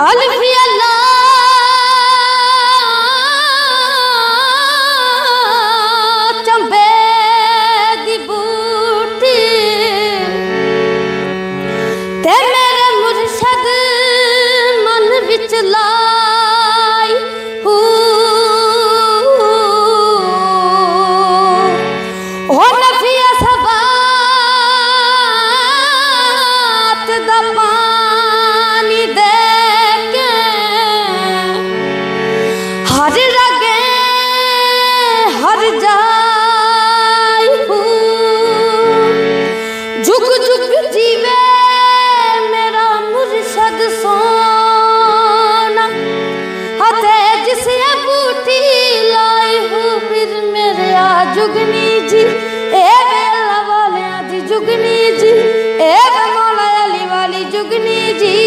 अल्फी अल्लाह चंबे दी बूटी ते मेरे मुर्शद मन विच लाई ओ नफिया सबात दा पानी दे के हर रगे हर जाई जुग जुग जीवे मेरा मुर्शद सोना हथे जिसे बूटी लाई हूँ फिर मेरे आ जुगनी जी ए वेला वाले दी जुगनी जी ए मौला अली वाली जुगनी जी।